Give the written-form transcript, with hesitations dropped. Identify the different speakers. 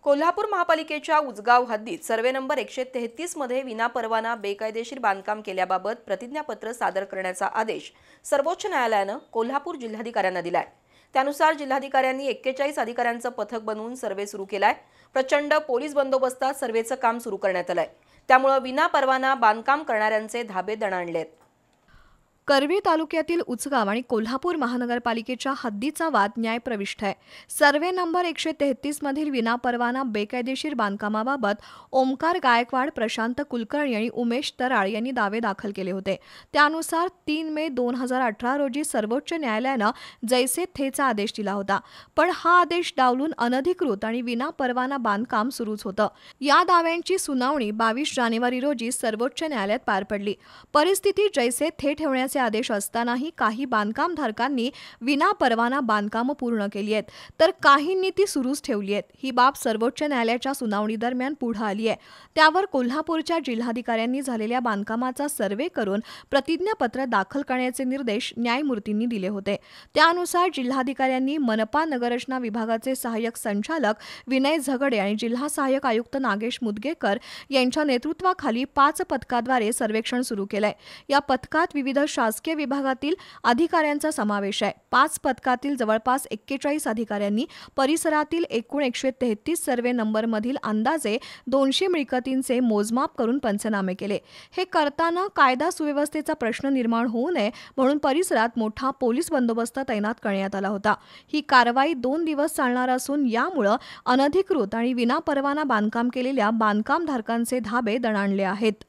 Speaker 1: कोल्हापूर महापालिकेच्या उजगाव हद्दीत survey number 133 मध्ये विनापरवाना बेकायदेशीर बांधकाम केल्याबाबत प्रतिज्ञापत्र सादर करण्याचा आदेश सर्वोच्च न्यायालयाने कोल्हापूर जिल्हाधिकाऱ्यांना दिलाय। त्यानुसार जिल्हाधिकाऱ्यांनी 41 अधिकाऱ्यांचं पथक बनवून सर्वे सुरू केलाय। प्रचंड पोलीस बंदोबस्तात सर्वेचं काम सुरू करण्यात आलंय। त्यामुळे विनापरवाना बांधकाम करणाऱ्यांचे धाबे दणाणलेत।
Speaker 2: करवीर तालुक्यातील उचगाव आणि कोल्हापूर महानगरपालिकेच्या हद्दीचा वाद न्यायप्रविष्ट आहे। सर्वे नंबर 133 मधील विनापरवाना बेकायदेशीर बांधकामाबाबत ओमकार गायकवाड, प्रशांत कुलकर्णी आणि उमेश तराळ यांनी दावे दाखल केले होते। त्यानुसार 3 मे 2018 रोजी सर्वोच्च न्यायालयाने जैसे थेचा आदेश दिला होता, पण हा आदेश डावलून अनधिकृत आणि विनापरवाना बांधकाम सुरूच होतं। या दाव्यांची सुनावणी 22 जानेवारी रोजी सर्वोच्च न्यायालयात पार पडली। परिस्थिती जैसे थे ठेवण्याचे आदेश असतानाही काही बांधकामधारकांनी विनापरवाना बांधकामं पूर्ण केली आहेत, तर काहींनी ती सुरूच ठेवली आहेत। ही बाब सर्वोच्च न्यायालयाच्या सुनावणी दरम्यान पुढे आली आहे। त्यावर कोल्हापूरच्या जिल्हाधिकाऱ्यांनी झालेल्या बांधकामाचा सर्वे करून प्रतिज्ञापत्र दाखल करण्याचे निर्देश न्यायमूर्तींनी दिले होते। त्यानुसार जिल्हाधिकाऱ्यांनी मनपा नगररचना विभागाचे सहाय्यक संचालक विनय झगडे आणि जिल्हा सहाय्यक आयुक्त नागेश मुदगेकर यांच्या नेतृत्वाखाली 5 पथकाद्वारे सर्वेक्षण सुरू केलंय। या पथकात विविध शासकीय विभागातील अधिकाऱ्यांचा समावेश आहे। 5 पथकातील जवळपास 41 अधिकाऱ्यांनी परिसरातील एकूण 133 सर्वे नंबरमधील अंदाजे 200 मिळकतींचे मोजमाप करून पंचनामे केले। हे करताना कायदा सुव्यवस्थेचा प्रश्न निर्माण होऊ नये म्हणून परिसरात मोठा पोलीस बंदोबस्त तैनात करण्यात आला होता। ही कारवाई 2 दिवस चालणार असून यामुळे अनधिकृत आणि विनापरवाना बांधकाम केलेल्या बांधकामधारकांचे धाबे दणाणले आहेत।